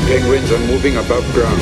Penguins are moving above ground.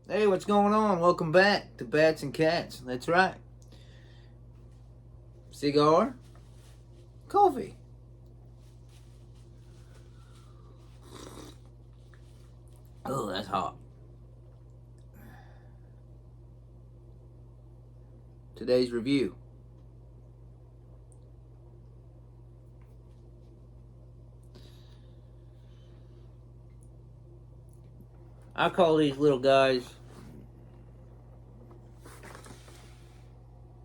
Hey, what's going on? Welcome back to Bats and Cats. That's right. Cigar, coffee. Oh, that's hot. Today's review. I call these little guys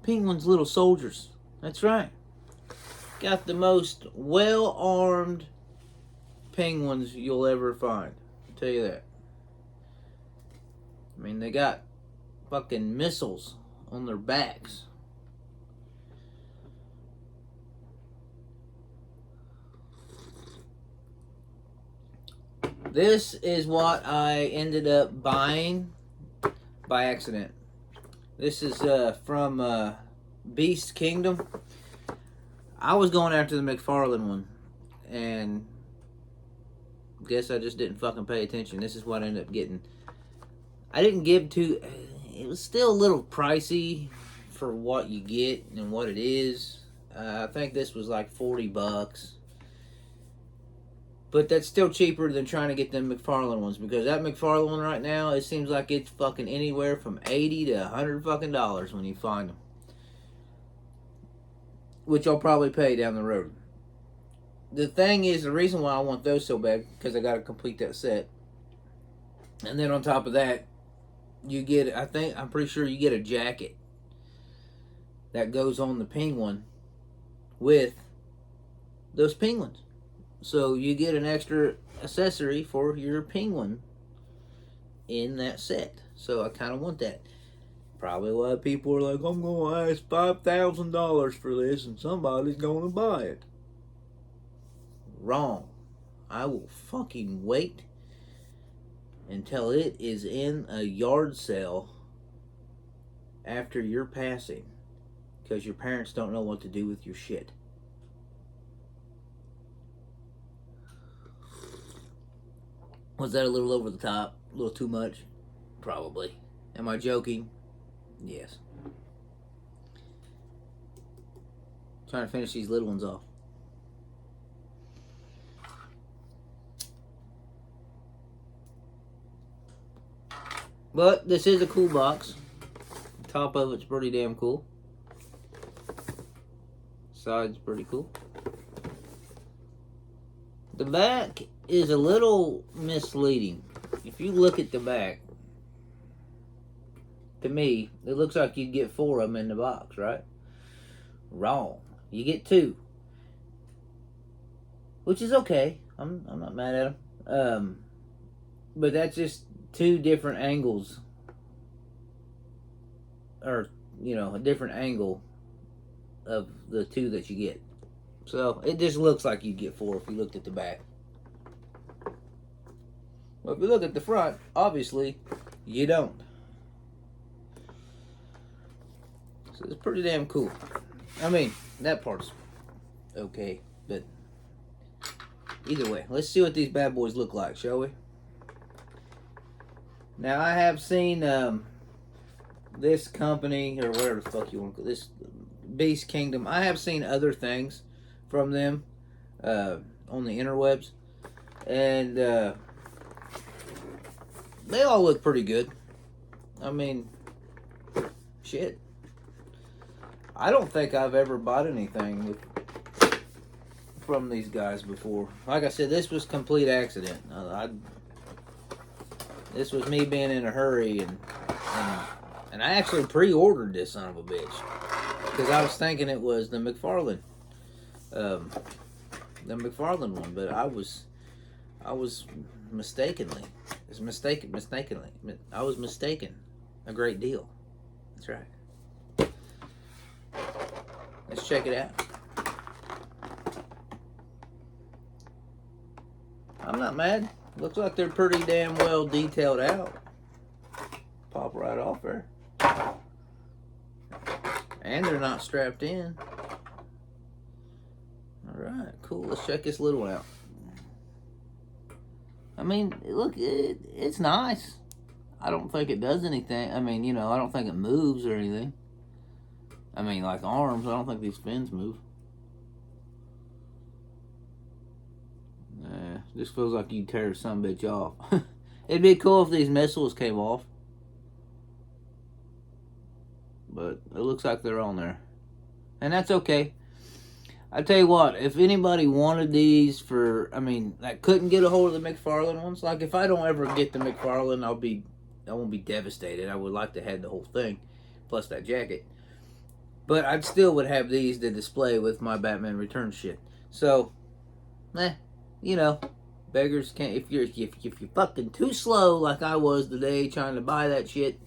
Penguin's little soldiers. That's right. Got the most well-armed penguins you'll ever find. I'll tell you that. I mean, they got fucking missiles on their backs. This is what I ended up buying by accident. This is from Beast Kingdom. I was going after the McFarlane one, and guess I just didn't fucking pay attention. This is what I ended up getting. I didn't give too. It was still a little pricey for what you get and what it is. I think this was like $40. But that's still cheaper than trying to get them McFarlane ones, because that McFarlane one right now, it seems like it's fucking anywhere from $80 to $100 fucking dollars when you find them. Which I'll probably pay down the road. The thing is, the reason why I want those so bad, because I got to complete that set. And then on top of that, you get, I'm pretty sure you get a jacket that goes on the penguin with those penguins. So you get an extra accessory for your penguin in that set. So I kind of want that. Probably a lot of people are like, I'm going to ask $5,000 for this and somebody's going to buy it. Wrong. I will fucking wait until it is in a yard sale after your passing, because your parents don't know what to do with your shit. Was that a little over the top? A little too much? Probably. Am I joking? Yes. Trying to finish these little ones off. But this is a cool box. The top of it's pretty damn cool. Side's pretty cool. The back is a little misleading. If you look at the back, to me, it looks like you'd get 4 of them in the box, right? Wrong. You get 2. Which is okay. I'm not mad at them. But that's just 2 different angles. Or, a different angle of the 2 that you get. So, it just looks like you'd get 4 if you looked at the back. Well, if you look at the front, obviously, you don't. So, it's pretty damn cool. I mean, that part's okay, but either way, let's see what these bad boys look like, shall we? Now, I have seen this company, or whatever the fuck you want to call this, Beast Kingdom. I have seen other things from them on the interwebs, and they all look pretty good. I mean, shit. I don't think I've ever bought anything from these guys before. Like I said, this was complete accident. This was me being in a hurry, and I actually pre-ordered this son of a bitch because I was thinking it was the McFarlane one, but I was mistakenly. I was mistaken a great deal. That's right. Let's check it out. I'm not mad. Looks like they're pretty damn well detailed out. Pop right off there. And they're not strapped in. Alright, cool. Let's check this little one out. I mean, look, it's nice. I don't think it does anything. I mean, I don't think it moves or anything. I mean, like arms, I don't think these fins move. This feels like you tear some bitch off. It'd be cool if these missiles came off. But it looks like they're on there. And that's okay. I tell you what, if anybody wanted these that couldn't get a hold of the McFarlane ones, like if I don't ever get the McFarlane, I won't be devastated. I would like to have the whole thing, plus that jacket. But I still would have these to display with my Batman Returns shit. So, beggars can't. If you're fucking too slow like I was today trying to buy that shit,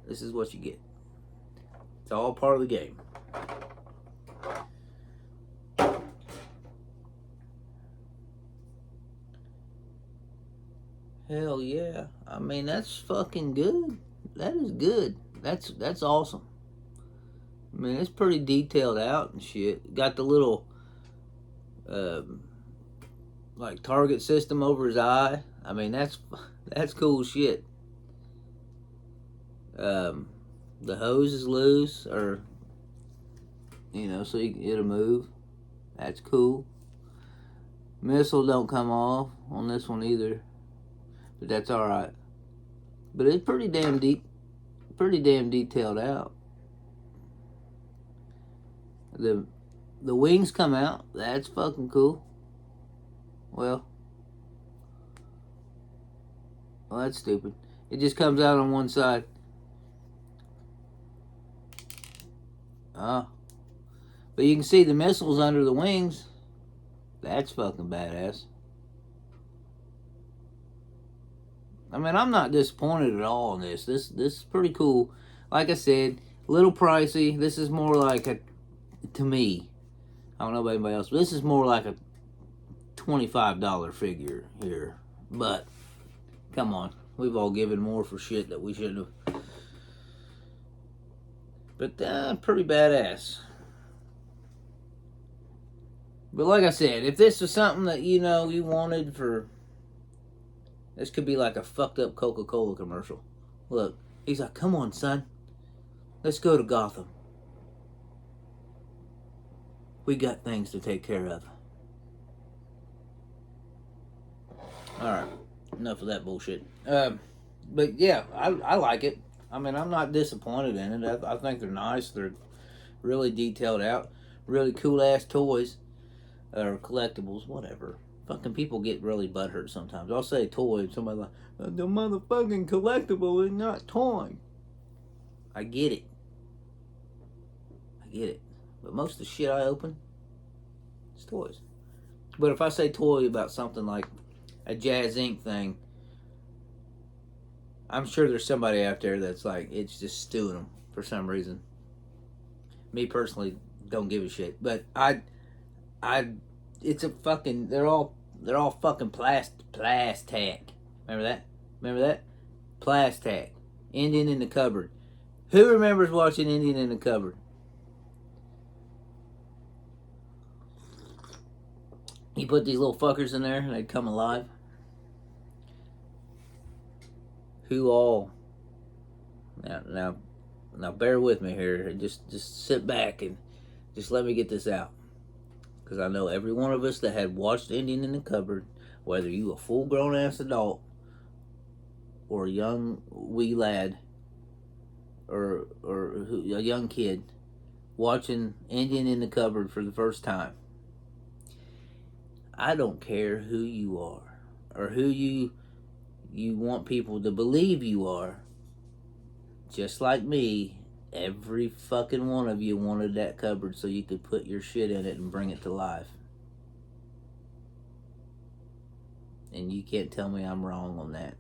this is what you get. It's all part of the game. Hell yeah. I mean, that's fucking good. That is good. That's awesome. I mean, it's pretty detailed out and shit. Got the little, target system over his eye. I mean, that's cool shit. The hose is loose, or, so it'll move. That's cool. Missile don't come off on this one either. But that's alright. But it's pretty damn detailed out. The wings come out. That's fucking cool. Well, that's stupid. It just comes out on one side. But you can see the missiles under the wings. That's fucking badass. I mean, I'm not disappointed at all in this. This is pretty cool. Like I said, a little pricey. This is more like to me, I don't know about anybody else, but this is more like a $25 figure here. But, come on. We've all given more for shit that we shouldn't have. But, pretty badass. But like I said, if this was something that, you wanted for... This could be like a fucked up Coca-Cola commercial. Look, he's like, come on, son. Let's go to Gotham. We got things to take care of. Alright, enough of that bullshit. But yeah, I like it. I mean, I'm not disappointed in it. I think they're nice. They're really detailed out. Really cool-ass toys. Or collectibles, whatever. Fucking people get really butthurt sometimes. I'll say toy, and somebody's like, the motherfucking collectible is not toy. I get it. But most of the shit I open, it's toys. But if I say toy about something like a Jazz Inc. thing, I'm sure there's somebody out there that's like, it's just stewing them for some reason. Me personally, don't give a shit. But it's a fucking, they're all fucking plastic. Remember that? Plastic. Indian in the Cupboard. Who remembers watching Indian in the Cupboard? You put these little fuckers in there and they'd come alive. Who all? Now bear with me here. Just sit back and just let me get this out. Because I know every one of us that had watched Indian in the Cupboard, whether you a full-grown ass adult or a young wee lad, a young kid watching Indian in the Cupboard for the first time. I don't care who you are or who you want people to believe you are. Just like me, every fucking one of you wanted that cupboard so you could put your shit in it and bring it to life. And you can't tell me I'm wrong on that.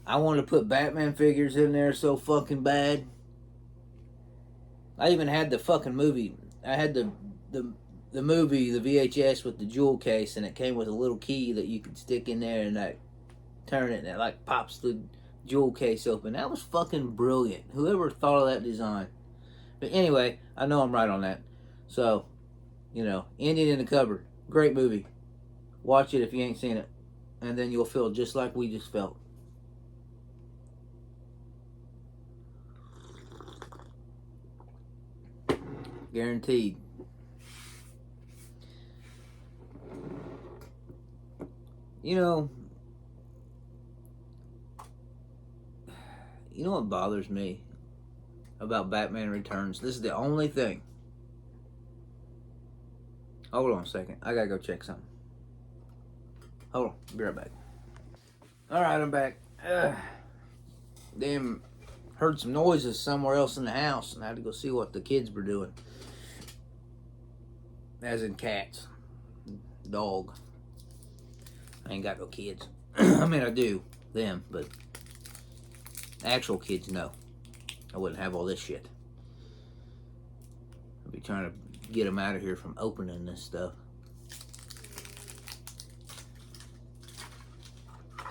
I wanted to put Batman figures in there so fucking bad. I even had the fucking movie. I had the movie, the VHS with the jewel case, and it came with a little key that you could stick in there and like turn it and it like pops the jewel case open. That was fucking brilliant. Whoever thought of that design. But anyway, I know I'm right on that. So, Indian in the Cupboard. Great movie. Watch it if you ain't seen it. And then you'll feel just like we just felt. Guaranteed. You know what bothers me about Batman Returns? This is the only thing. Hold on a second. I gotta go check something. Hold on. Be right back. Alright, I'm back. Damn, heard some noises somewhere else in the house and I had to go see what the kids were doing. As in cats. Dog. I ain't got no kids. I mean, I do. Them, but actual kids, no. I wouldn't have all this shit. I'd be trying to get them out of here from opening this stuff.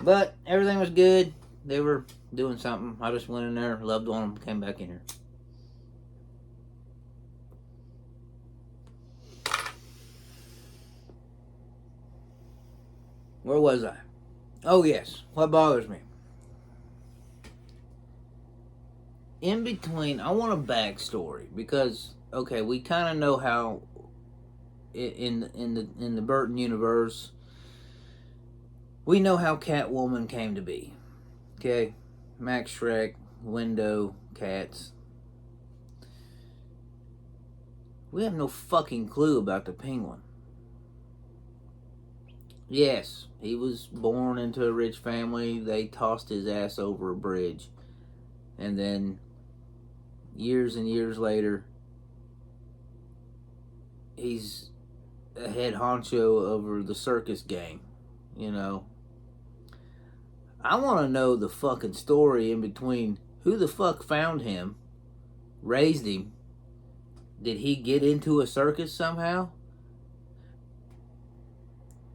But everything was good. They were doing something. I just went in there, loved on them, came back in here. Where was I? Oh yes, what bothers me. In between, I want a backstory because okay, we kind of know how in the Burton universe, we know how Catwoman came to be. Okay, Max Schreck, Window, cats. We have no fucking clue about the Penguin. Yes, he was born into a rich family. They tossed his ass over a bridge. And then, years and years later, he's a head honcho over the circus gang. I want to know the fucking story in between. Who the fuck found him, raised him? Did he get into a circus somehow?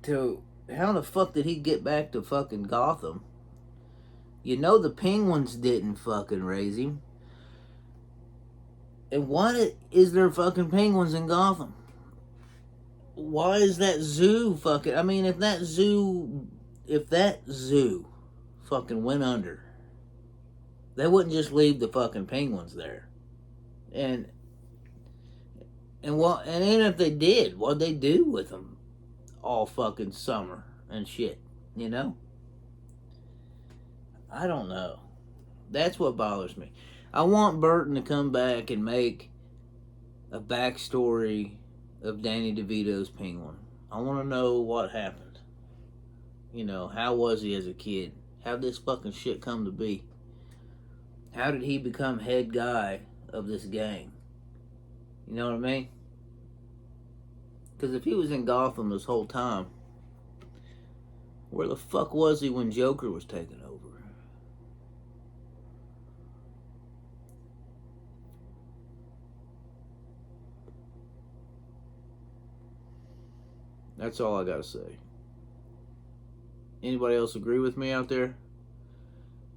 How the fuck did he get back to fucking Gotham? The Penguins didn't fucking raise him. And why is there fucking penguins in Gotham? Why is that zoo fucking... I mean, if that zoo fucking went under, they wouldn't just leave the fucking penguins there. And even if they did, what'd they do with them all fucking summer and shit, I don't know. That's what bothers me. I want Burton to come back and make a backstory of Danny DeVito's Penguin. I want to know what happened. How was he as a kid? How'd this fucking shit come to be? How did he become head guy of this gang? You know what I mean? Because if he was in Gotham this whole time, where the fuck was he when Joker was taking over? That's all I gotta say. Anybody else agree with me out there?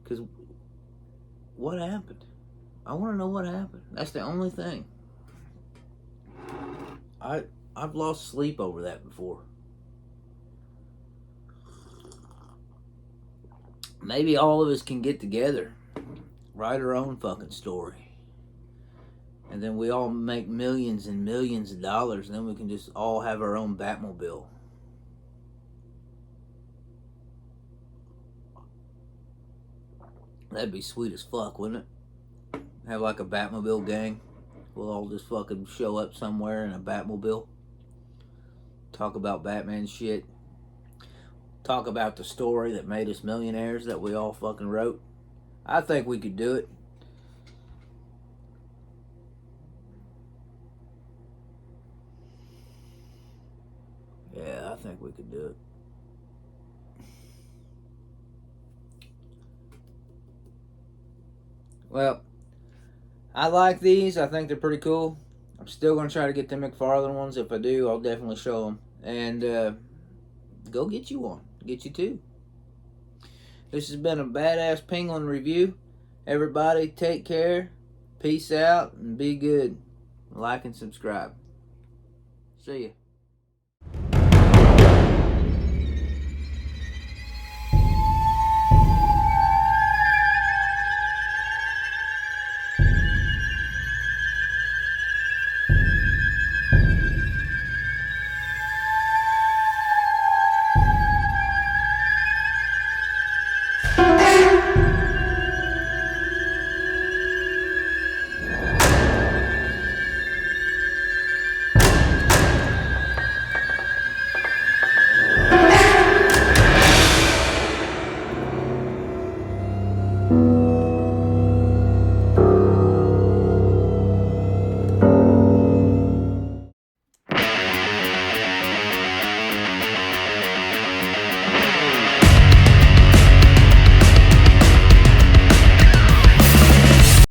Because what happened? I want to know what happened. That's the only thing. I've lost sleep over that before. Maybe all of us can get together, write our own fucking story, and then we all make millions and millions of dollars, and then we can just all have our own Batmobile. That'd be sweet as fuck, wouldn't it? Have like a Batmobile gang. We'll all just fucking show up somewhere in a Batmobile. Talk about Batman shit. Talk about the story that made us millionaires that we all fucking wrote. I think we could do it. Yeah, I think we could do it. Well, I like these. I think they're pretty cool. I'm still going to try to get the McFarlane ones. If I do, I'll definitely show them. And go get you one. Get you two. This has been a badass Penguin review. Everybody, take care. Peace out and be good. Like and subscribe. See ya.